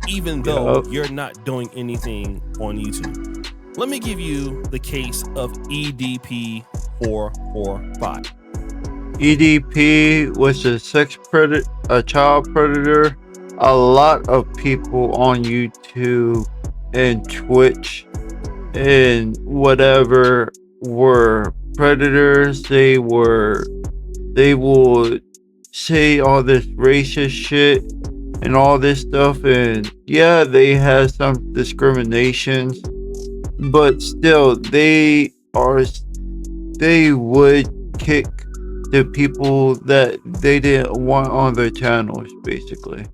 even though you're not doing anything on YouTube. Let me give you the case of EDP 445. EDP was a sex predator, a child predator. A lot of people on YouTube and Twitch and whatever were predators. They would say all this racist shit and all this stuff, and yeah, they had some discriminations, but still they would kick the people that they didn't want on their channels, basically.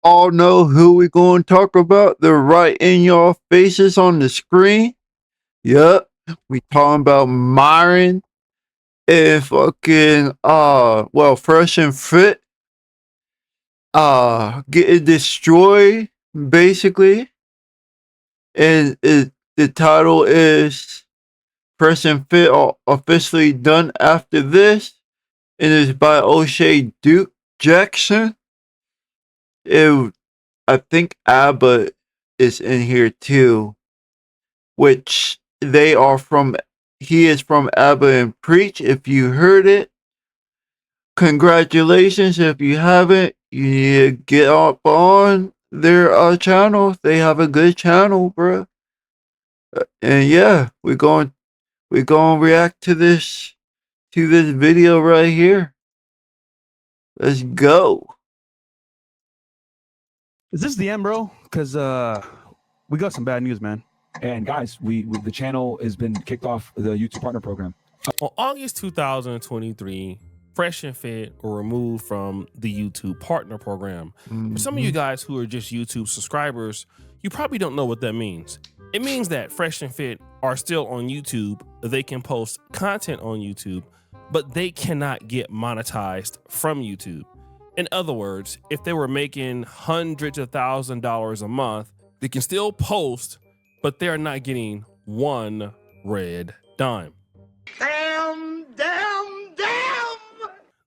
All know who we gonna talk about? They're right in your faces on the screen. Yup. We talking about Myron and fucking Fresh and Fit getting destroyed basically. And the title is Fresh and Fit are officially done after this. And it's by O'Shea Duke Jackson. I think ABBA is in here too, which they are from. He is from ABBA and Preach. If you heard it, congratulations. If you haven't, you need to get up on their channel. They have a good channel, bro. And yeah, we're going to react to this video right here. Let's go. Is this the end, bro? Because we got some bad news, man. And guys, we the channel has been kicked off the YouTube Partner Program. On August 2023, Fresh and Fit were removed from the YouTube Partner Program. For some of you guys who are just YouTube subscribers, you probably don't know what that means. It means that Fresh and Fit are still on YouTube. They can post content on YouTube, but they cannot get monetized from YouTube. In other words, if they were making hundreds of $1,000s a month, they can still post, but they're not getting one red dime. Damn.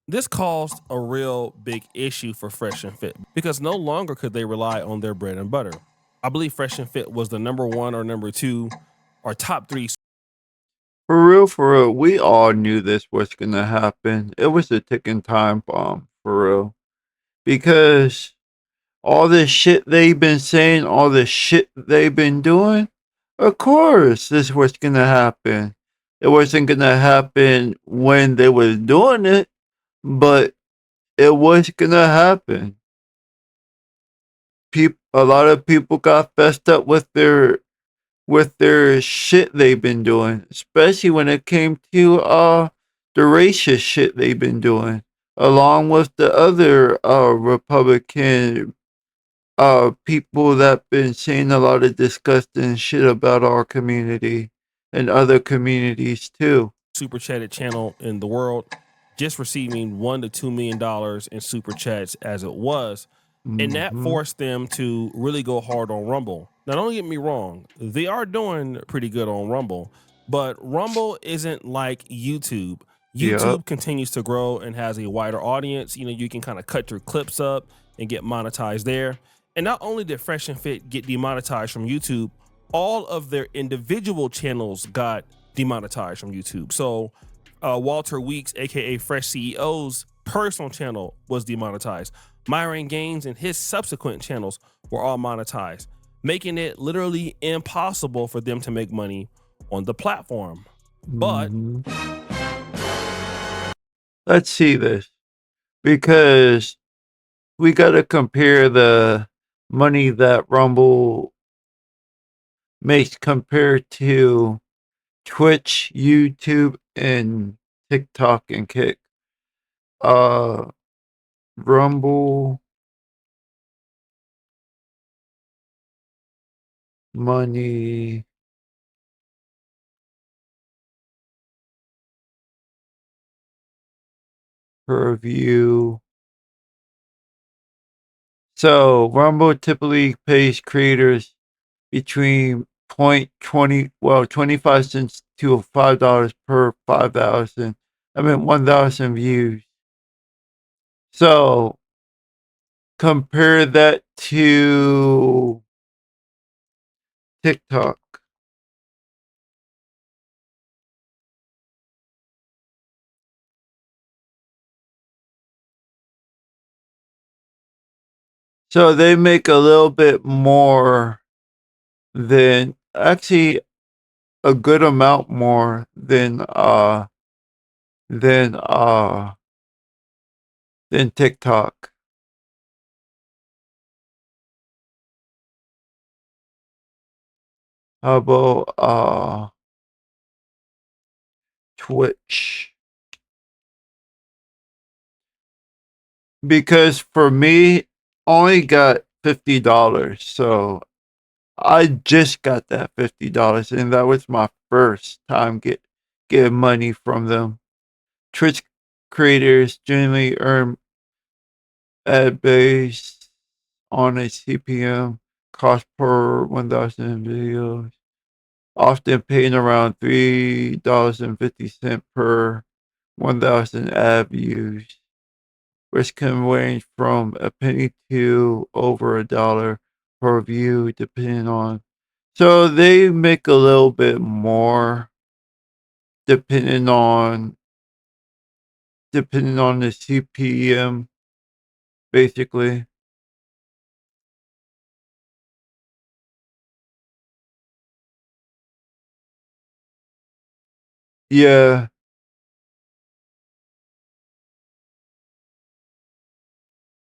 This caused a real big issue for Fresh and Fit because no longer could they rely on their bread and butter. I believe Fresh and Fit was the #1 or #2 or top 3. For real, we all knew this was gonna happen. It was a ticking time bomb, for real. Because all this shit they've been saying, all this shit they've been doing, of course this was gonna happen. It wasn't gonna happen when they was doing it, but it was gonna happen. A lot of people got fessed up with their shit they've been doing, especially when it came to the racist shit they've been doing, along with the other Republican people that been saying a lot of disgusting shit about our community and other communities too. Super chatted channel in the world, just receiving $1 to $2 million in super chats as it was. And that forced them to really go hard on Rumble. Now, don't get me wrong, they are doing pretty good on Rumble, but Rumble isn't like YouTube. YouTube continues to grow and has a wider audience. You know, you can kind of cut your clips up and get monetized there. And not only did Fresh and Fit get demonetized from YouTube, all of their individual channels got demonetized from YouTube. So Walter Weeks, aka Fresh CEO's personal channel was demonetized. Myron Gaines and his subsequent channels were all monetized, making it literally impossible for them to make money on the platform. But let's see this, because we got to compare the money that Rumble makes compared to Twitch, YouTube, and TikTok and Kick. Rumble money per view. So Rumble typically pays creators between 25 cents to $5 per 1,000 views. So compare that to TikTok. So they make a little bit more than, actually, a good amount more than than TikTok. How about Twitch? Because for me, only got $50. So I just got that $50, and that was my first time getting money from them. Twitch creators generally earn ad base on a CPM cost per 1,000 videos, often paying around $3.50 per 1,000 ad views, which can range from a penny to over $1 per view, depending on. So they make a little bit more depending on the CPM, basically. Yeah,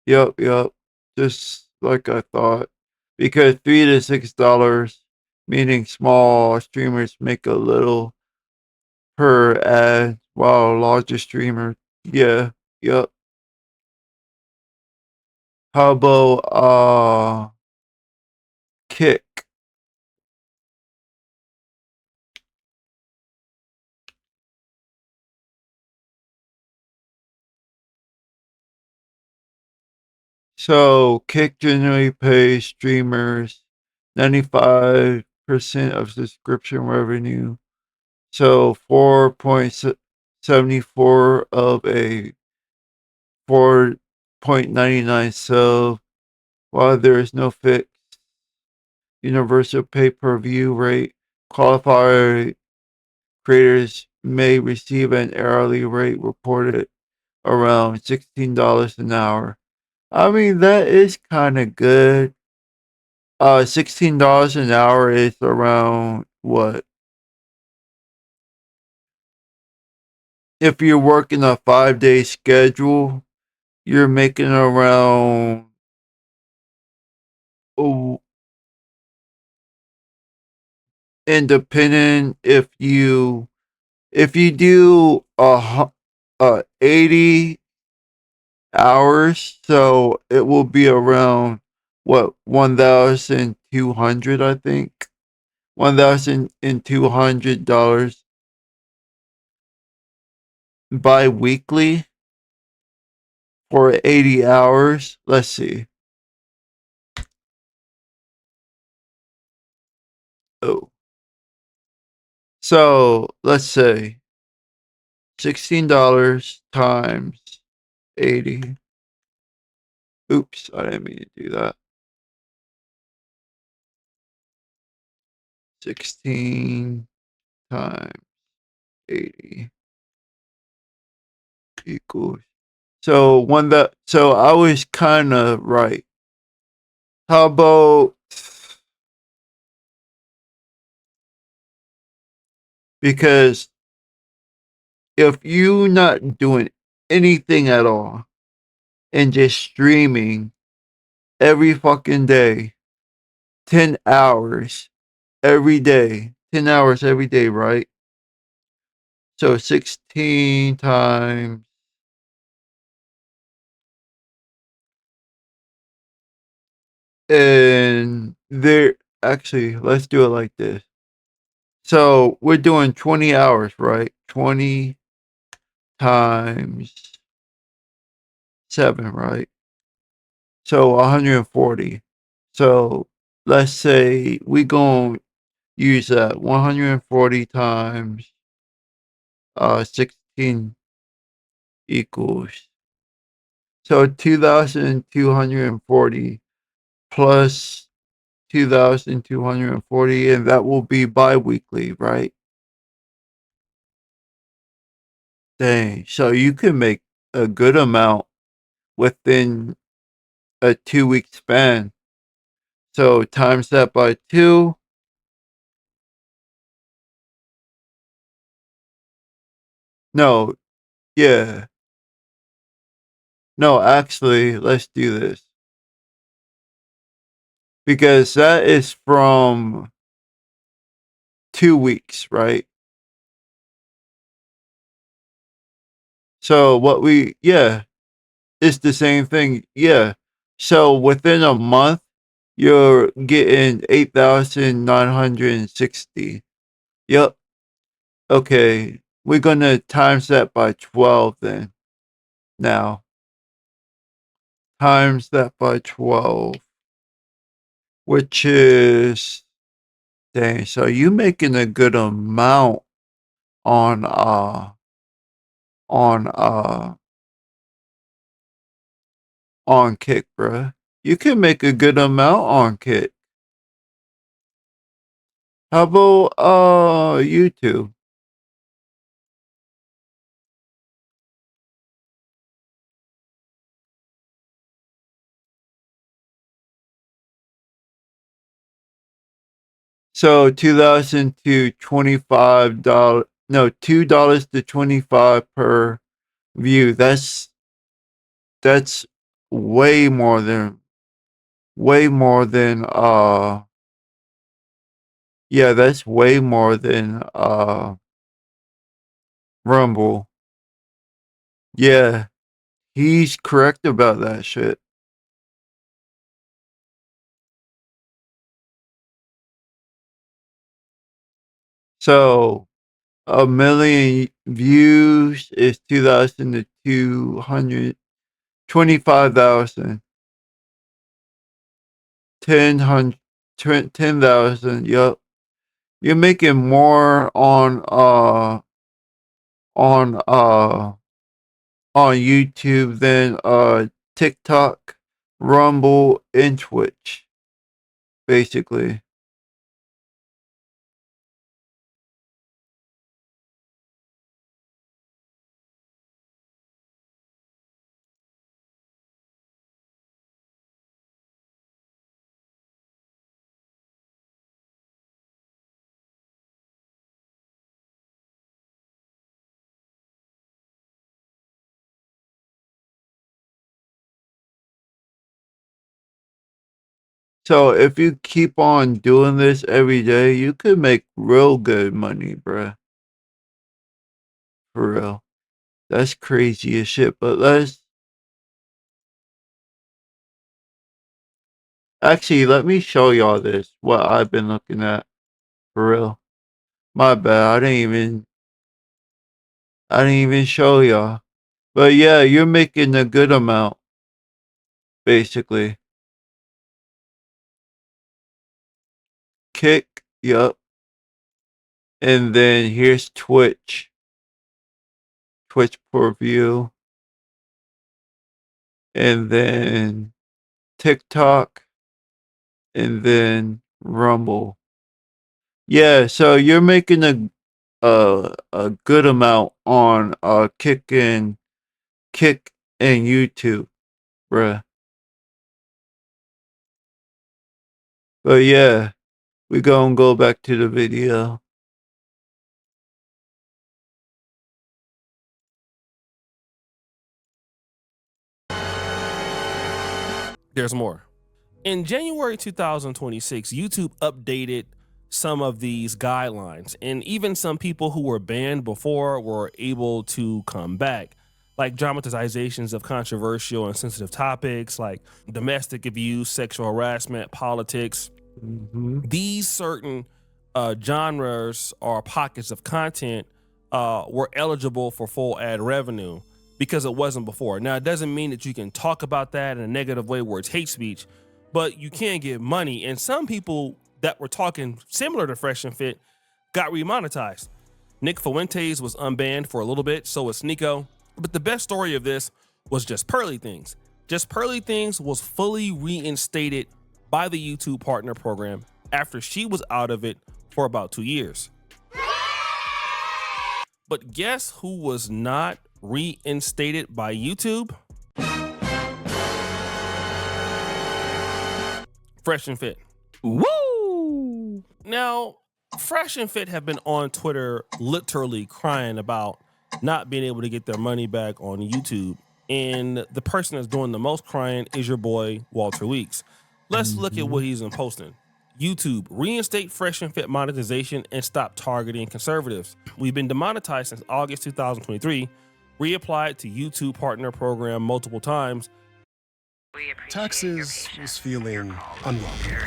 yep. Just like I thought. Because $3 to $6, meaning small streamers make a little per ad, while larger streamers, yeah, yep. How about Kick? So Kick generally pays streamers 95% of subscription revenue. So 4.74 of a 4.99 sub, while there is no fixed universal pay-per-view rate. Qualified creators may receive an hourly rate reported around $16 an hour. I mean, that is kind of good. $16 an hour is around what? If you're working a 5-day schedule, you're making around, oh, independent, if you do 80 hours, so it will be around what, 1,200, I think. $1,200 bi-weekly for 80 hours. Let's see. Oh. So let's say $16 times 80. Oops, I didn't mean to do that. 16 times 80 equals. So I was kind of right. How about, because if you not doing anything at all and just streaming every fucking day, 10 hours every day, 10 hours every day, right? So 16 times, and there, actually, let's do it like this. So we're doing 20 hours, right? 20 times 7, right? So 140. So let's say we going to use that 140 times 16 equals. So 2,240 plus 2,240, and that will be bi-weekly, right? Dang. So you can make a good amount within a 2-week span. So times that by 2. No, yeah. No, actually, let's do this. Because that is from 2 weeks, right? So yeah, it's the same thing. Yeah. So within a month, you're getting 8,960. Yep. Okay. We're going to times that by 12 then. Now, times that by 12, which is, dang, so you making a good amount on, on, uh, on Kick, bruh. You can make a good amount on Kick. How about, YouTube? So 2,000 to $25, no, $2 to 25 per view. That's way more than, yeah, that's way more than, Rumble. Yeah, he's correct about that shit. So, a million views is 2,000 to 225,000. 10,000. Yup. You're making more on on YouTube than TikTok, Rumble, and Twitch, basically. So if you keep on doing this every day, you could make real good money, bruh. For real. That's crazy as shit. But let me show y'all this, what I've been looking at. For real. My bad. I didn't even show y'all. But yeah, you're making a good amount, basically. Kick, yup. And then here's Twitch. Twitch per view. And then TikTok. And then Rumble. Yeah, so you're making a good amount on Kick and YouTube, bruh. But yeah, we gonna go back to the video. There's more. In January 2026, YouTube updated some of these guidelines, and even some people who were banned before were able to come back, like dramatizations of controversial and sensitive topics like domestic abuse, sexual harassment, politics. These certain genres or pockets of content were eligible for full ad revenue because it wasn't before. Now, it doesn't mean that you can talk about that in a negative way where it's hate speech, but you can get money. And some people that were talking similar to Fresh and Fit got remonetized. Nick Fuentes was unbanned for a little bit, so was Nico. But the best story of this was Just Pearly Things. Just Pearly Things was fully reinstated by the YouTube Partner Program after she was out of it for about 2 years. But guess who was not reinstated by YouTube? Fresh and Fit. Woo! Now, Fresh and Fit have been on Twitter literally crying about not being able to get their money back on YouTube. And the person that's doing the most crying is your boy, Walter Weeks. Let's look at what he's been posting. YouTube, reinstate Fresh and Fit monetization and stop targeting conservatives. We've been demonetized since August 2023, reapplied to YouTube Partner Program multiple times. Taxes was feeling unwelcome.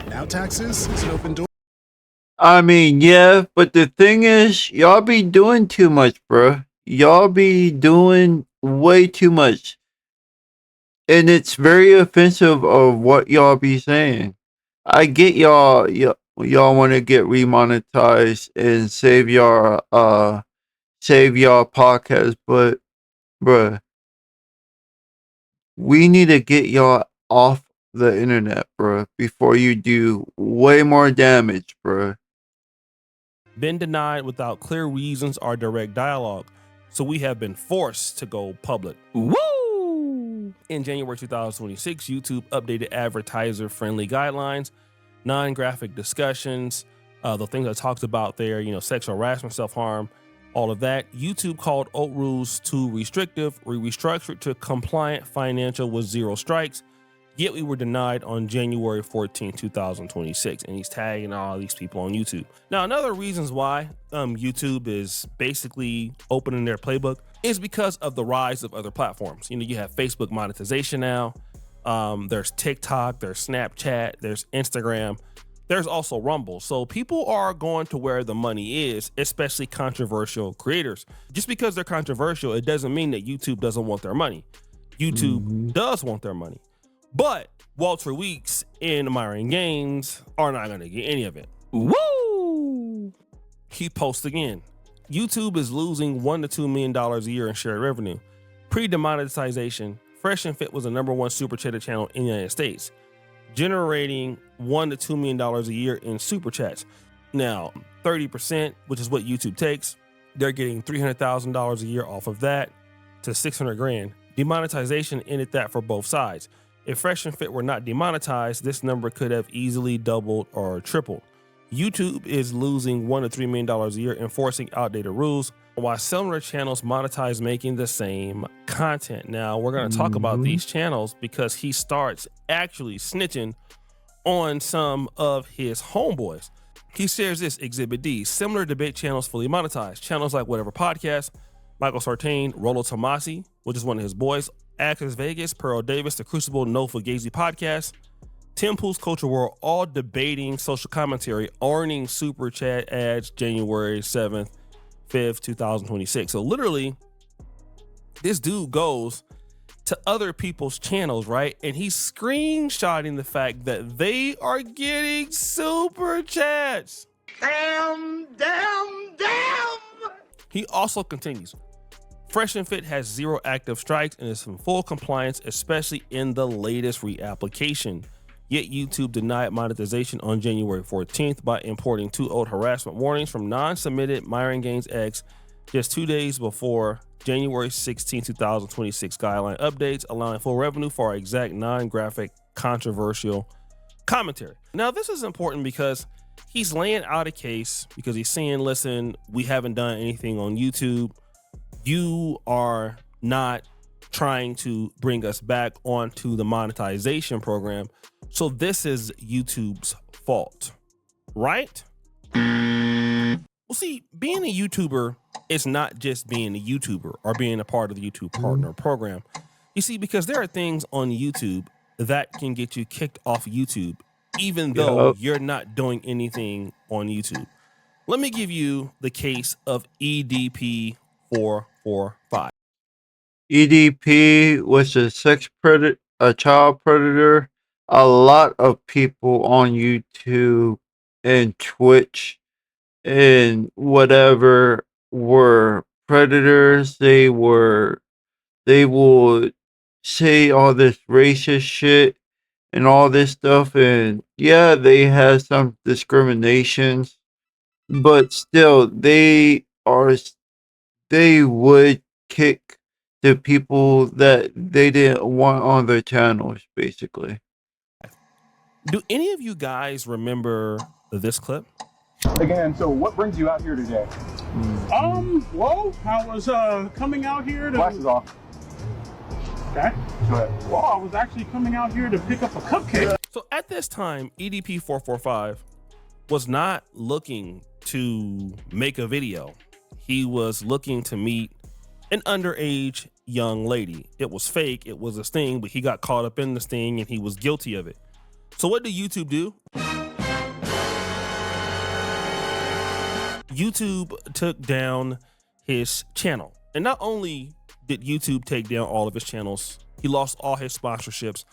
Now taxes is an open door. I mean, yeah, but the thing is, y'all be doing too much, bro. Y'all be doing way too much. And it's very offensive of what y'all be saying. I get y'all want to get remonetized and save y'all podcast, but bruh, we need to get y'all off the internet, bruh, before you do way more damage, bruh. Been denied without clear reasons or direct dialogue, so we have been forced to go public. Woo! In January 2026, YouTube updated advertiser-friendly guidelines, non-graphic discussions, the things that talks about there, sexual harassment, self-harm, all of that. YouTube called old rules too restrictive. We restructured to compliant financial with 0 strikes. Yet we were denied on January 14, 2026. And he's tagging all these people on YouTube. Now, another reasons why YouTube is basically opening their playbook is because of the rise of other platforms. You have Facebook monetization now. There's TikTok, there's Snapchat, there's Instagram. There's also Rumble. So people are going to where the money is, especially controversial creators. Just because they're controversial, it doesn't mean that YouTube doesn't want their money. YouTube does want their money. But Walter Weeks and Myron Gaines are not going to get any of it. Woo! He posts again. YouTube is losing $1 to $2 million a year in shared revenue. Pre-demonetization, Fresh and Fit was the #1 super chatter channel in the United States, generating $1 to $2 million a year in super chats. Now, 30%, which is what YouTube takes, they're getting $300,000 a year off of that to $600,000. Demonetization ended that for both sides. If Fresh and Fit were not demonetized, this number could have easily doubled or tripled. YouTube is losing $1 to $3 million a year enforcing outdated rules, while similar channels monetize making the same content. Now, we're going to talk about these channels because he starts actually snitching on some of his homeboys. He shares this, Exhibit D, similar debate channels fully monetized. Channels like Whatever Podcast, Michael Sartain, Rollo Tomasi, which is one of his boys, Access Vegas, Pearl Davis, The Crucible, No Fugazi Podcast, Tim Pool's Culture World, all debating social commentary, earning super chat ads January 7th, 5th, 2026. So literally, this dude goes to other people's channels, right? And he's screenshotting the fact that they are getting super chats. Damn. He also continues. Fresh and Fit has 0 active strikes and is in full compliance, especially in the latest reapplication. Yet YouTube denied monetization on January 14th by importing 2 old harassment warnings from non-submitted Myron Gaines X just 2 days before January 16, 2026 guideline updates, allowing full revenue for our exact non-graphic controversial commentary. Now, this is important because he's laying out a case because he's saying, listen, we haven't done anything on YouTube. You are not trying to bring us back onto the monetization program. So this is YouTube's fault, right? Well, see, being a YouTuber is not just being a YouTuber or being a part of the YouTube Partner Program. You see, because there are things on YouTube that can get you kicked off YouTube, even though you're not doing anything on YouTube. Let me give you the case of EDP 445. EDP was a child predator. A lot of people on YouTube and Twitch and whatever were predators. They would say all this racist shit and all this stuff, and yeah, they had some discriminations, but still, they would kick the people that they didn't want on their channels, basically. Do any of you guys remember this clip? Again, so what brings you out here today? Well, I was coming out here to. Glasses off. Okay. Go ahead. Well, I was actually coming out here to pick up a cupcake. So at this time, EDP 445 was not looking to make a video. He was looking to meet an underage young lady. It was fake, it was a sting, but he got caught up in the sting and he was guilty of it. So what did YouTube do? YouTube took down his channel. And not only did YouTube take down all of his channels, he lost all his sponsorships.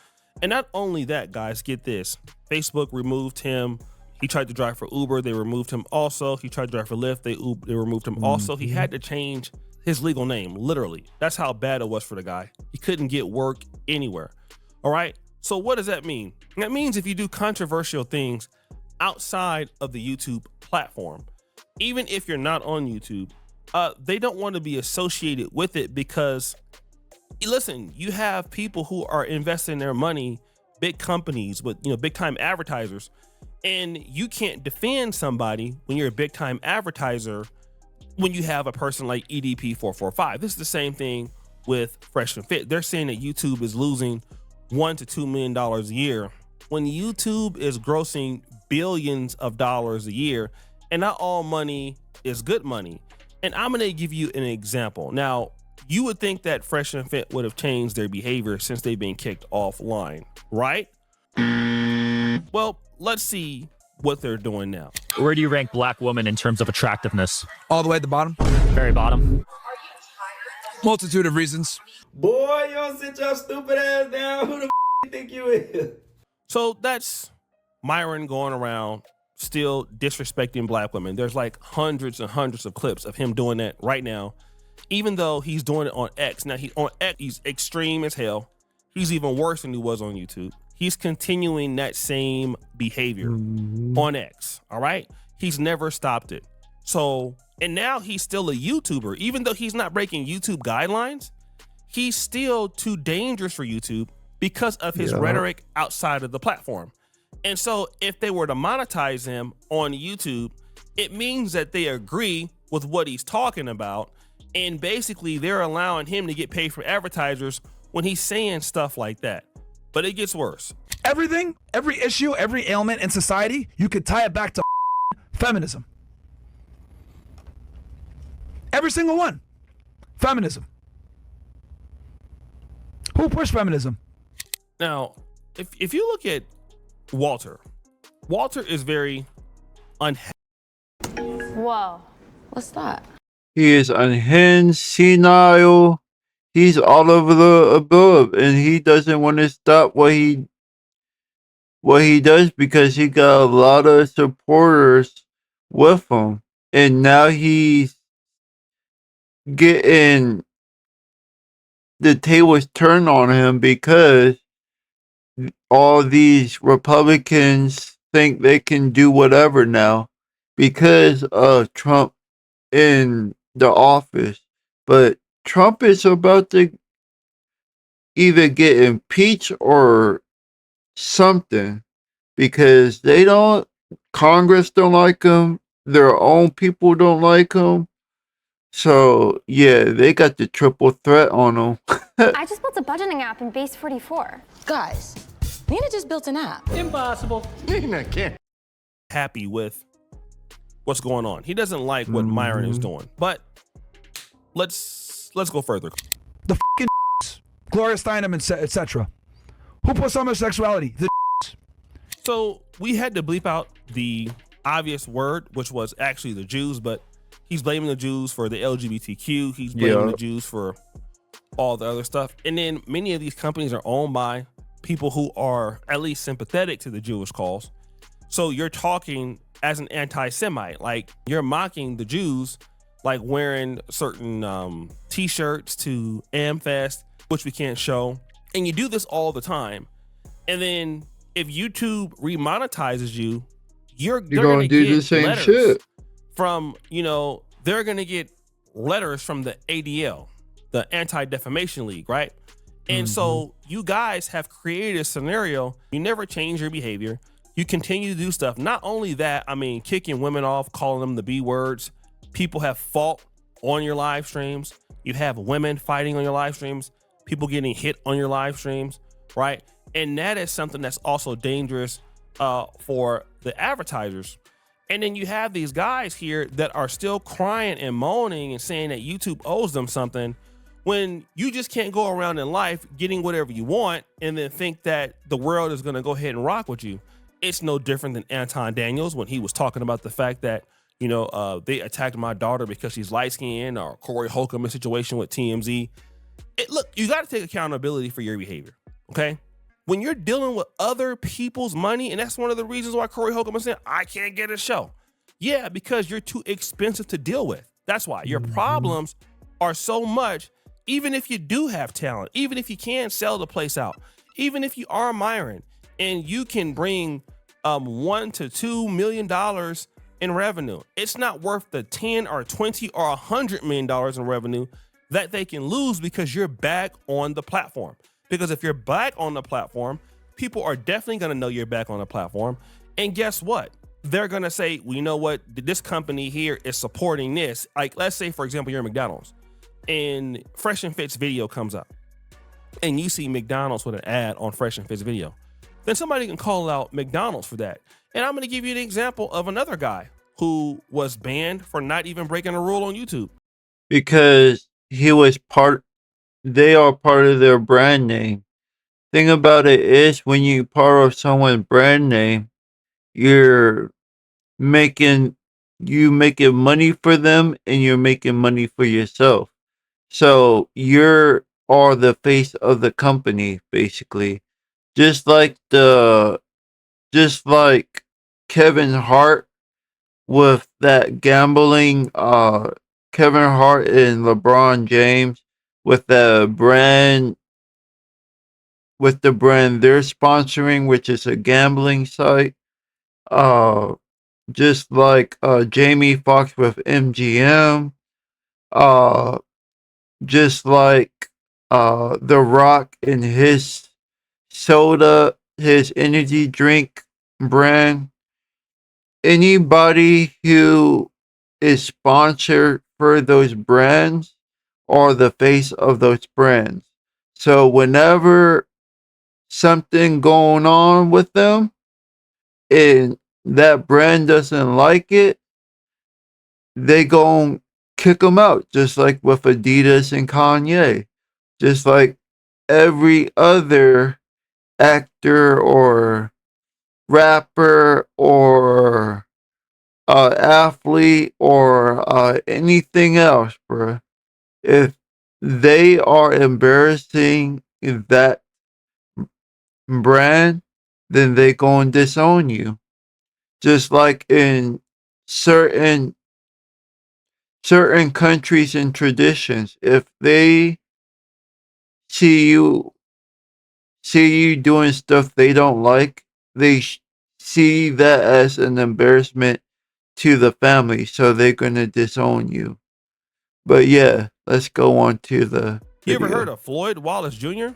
And not only that, guys, get this. Facebook removed him. He tried to drive for Uber. They removed him also. He tried to drive for Lyft. They removed him also. He had to change his legal name, literally. That's how bad it was for the guy. He couldn't get work anywhere. All right. So what does that mean? That means if you do controversial things outside of the YouTube platform, even if you're not on YouTube, they don't want to be associated with it because, listen, you have people who are investing their money, big companies with, big time advertisers, and you can't defend somebody when you're a big time advertiser when you have a person like EDP 445. This is the same thing with Fresh and Fit. They're saying that YouTube is losing $1 to $2 million a year when YouTube is grossing billions of dollars a year, and not all money is good money. And I'm gonna give you an example. Now, you would think that Fresh and Fit would have changed their behavior since they've been kicked offline, right? Well, let's see what they're doing now. Where do you rank black women in terms of attractiveness? All the way at the bottom. Very bottom. Multitude of reasons. Boy, you don't sit your stupid ass down. Who the you think you is? So that's Myron going around still disrespecting black women. There's like hundreds and hundreds of clips of him doing that right now, even though he's doing it on X. Now, on X, he's extreme as hell. He's even worse than he was on YouTube. He's continuing that same behavior on X, all right? He's never stopped it. So, and now he's still a YouTuber. Even though he's not breaking YouTube guidelines, he's still too dangerous for YouTube because of his rhetoric outside of the platform. And so if they were to monetize him on YouTube, it means that they agree with what he's talking about. And basically they're allowing him to get paid from advertisers when he's saying stuff like that. But it gets worse. Everything, every issue, every ailment in society, you could tie it back to feminism. Every single one. Feminism. Who pushed feminism? Now, if you look at Walter is very unhappy. Whoa, what's that? He is unhinged, senile. He's all over the above, and he doesn't want to stop what he does because he got a lot of supporters with him, and now he's getting the tables turned on him because all these Republicans think they can do whatever now because of Trump in the office. But Trump is about to either get impeached or something because Congress don't like him, their own people don't like him. So yeah, they got the triple threat on them. I just built a budgeting app in Base 44. Guys, Nina just built an app. Impossible. Nina can't. Happy with what's going on. He doesn't like what Myron is doing. But let's go further. The fucking Gloria Steinem, etc. Who puts on their sexuality? The So we had to bleep out the obvious word, which was actually the Jews, but he's blaming the Jews for the LGBTQ. He's blaming the Jews for all the other stuff. And then many of these companies are owned by people who are at least sympathetic to the Jewish cause. So you're talking as an anti-Semite, like you're mocking the Jews like wearing certain t-shirts to AmFest, which we can't show. And you do this all the time. And then if YouTube remonetizes you, they're gonna do get the same letters shit from, they're gonna get letters from the ADL, the Anti-Defamation League, right? And so you guys have created a scenario. You never change your behavior. You continue to do stuff. Not only that, I mean, kicking women off, calling them the B words. People have fought on your live streams. You have women fighting on your live streams. People getting hit on your live streams, right? And that is something that's also dangerous for the advertisers. And then you have these guys here that are still crying and moaning and saying that YouTube owes them something, when you just can't go around in life getting whatever you want and then think that the world is going to go ahead and rock with you. It's no different than Anton Daniels when he was talking about the fact that, they attacked my daughter because she's light skinned, or Corey Holcomb situation with TMZ. Look, you got to take accountability for your behavior. Okay. When you're dealing with other people's money, and that's one of the reasons why Corey Holcomb is saying, I can't get a show. Yeah, because you're too expensive to deal with. That's why your problems are so much. Even if you do have talent, even if you can sell the place out, even if you are Myron and you can bring $1 to $2 million in revenue, it's not worth the 10 or 20 or $100 million in revenue that they can lose because you're back on the platform. Because if you're back on the platform, people are definitely going to know you're back on the platform. And guess what? They're going to say, well, you know what? This company here is supporting this. Like, let's say, for example, you're at McDonald's and Fresh and Fit's video comes up and you see McDonald's with an ad on Fresh and Fit's video. Then somebody can call out McDonald's for that. And I'm going to give you an example of another guy who was banned for not even breaking a rule on YouTube. because they are part of their brand name. Thing about it is, when you part of someone's brand name, you're making money for them and you're making money for yourself. So you're are the face of the company, basically. Just like Kevin Hart with that gambling, Kevin Hart and LeBron James with the brand they're sponsoring, which is a gambling site. Just like Jamie Foxx with MGM. Just like The Rock and his soda, his energy drink brand. Anybody who is sponsored for those brands are the face of those brands. So whenever something going on with them and that brand doesn't like it, they gon' kick them out, just like with Adidas and Kanye. Just like every other actor or rapper or athlete or anything else, bro. If they are embarrassing that brand, then they gonna disown you. Just like in certain countries and traditions, if they see you doing stuff they don't like, they see that as an embarrassment to the family, so they're gonna disown you. But yeah, let's go on to the video. You ever heard of Floyd Wallace Jr.?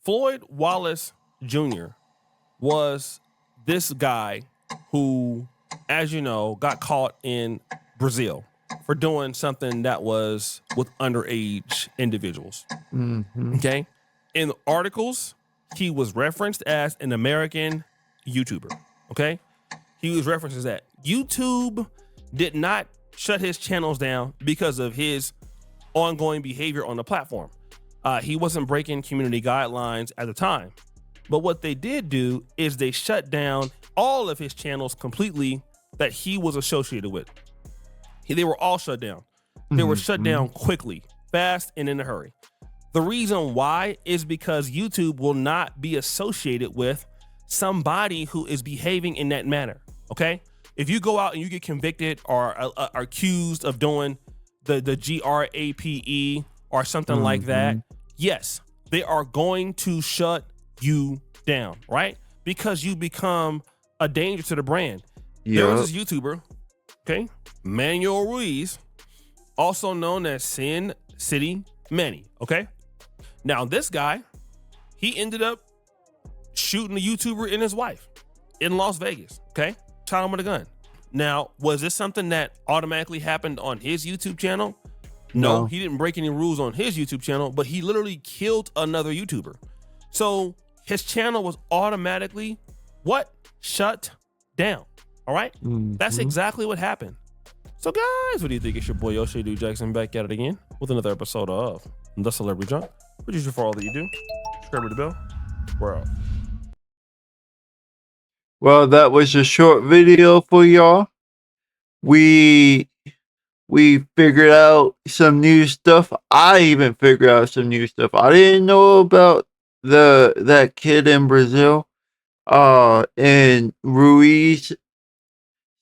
Floyd Wallace Jr. was this guy who, as you know, got caught in Brazil for doing something that was with underage individuals. Okay? In the articles, he was referenced as an American YouTuber. Okay? He was referenced as that. YouTube did not shut his channels down because of his ongoing behavior on the platform. He wasn't breaking community guidelines at the time. But what they did do is they shut down all of his channels completely that he was associated with. They were all shut down. They were shut down quickly, fast, and in a hurry. The reason why is because YouTube will not be associated with somebody who is behaving in that manner. Okay? if you go out and you get convicted or are accused of doing the GRAPE or something like that, yes, they are going to shut you down, right? Because you become a danger to the brand. There was this YouTuber, okay, Manuel Ruiz, also known as Sin City Manny, okay? Now this guy, he ended up shooting a YouTuber and his wife in Las Vegas, okay? Shot him with a gun. Now, was this something that automatically happened on his YouTube channel? No, he didn't break any rules on his YouTube channel, but he literally killed another YouTuber. So his channel was automatically shut down. All right? That's exactly what happened. So guys, what do you think? It's your boy Yoshi Dude Jackson back at it again with another episode of The Celebrity Junk. Producer for all that you do. Subscribe to the bell. We're out. Well, that was a short video for y'all. We figured out some new stuff. I even figured out some new stuff. I didn't know about that kid in Brazil, and Ruiz,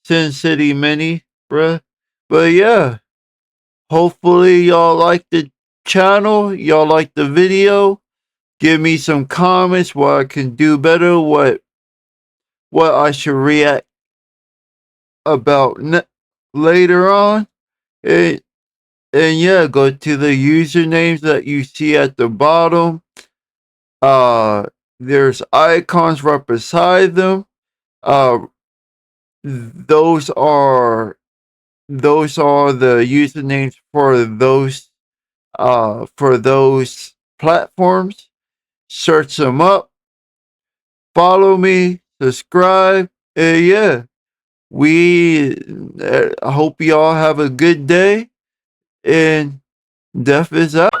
Sin City Mini, bruh. But yeah, hopefully y'all like the channel. Y'all like the video. Give me some comments what I can do better. What I should react about later on. And yeah, go to the usernames that you see at the bottom. There's icons right beside them. Those are the usernames for those platforms. Search them up. Follow me. Subscribe. And yeah, I hope y'all have a good day. And Def is out.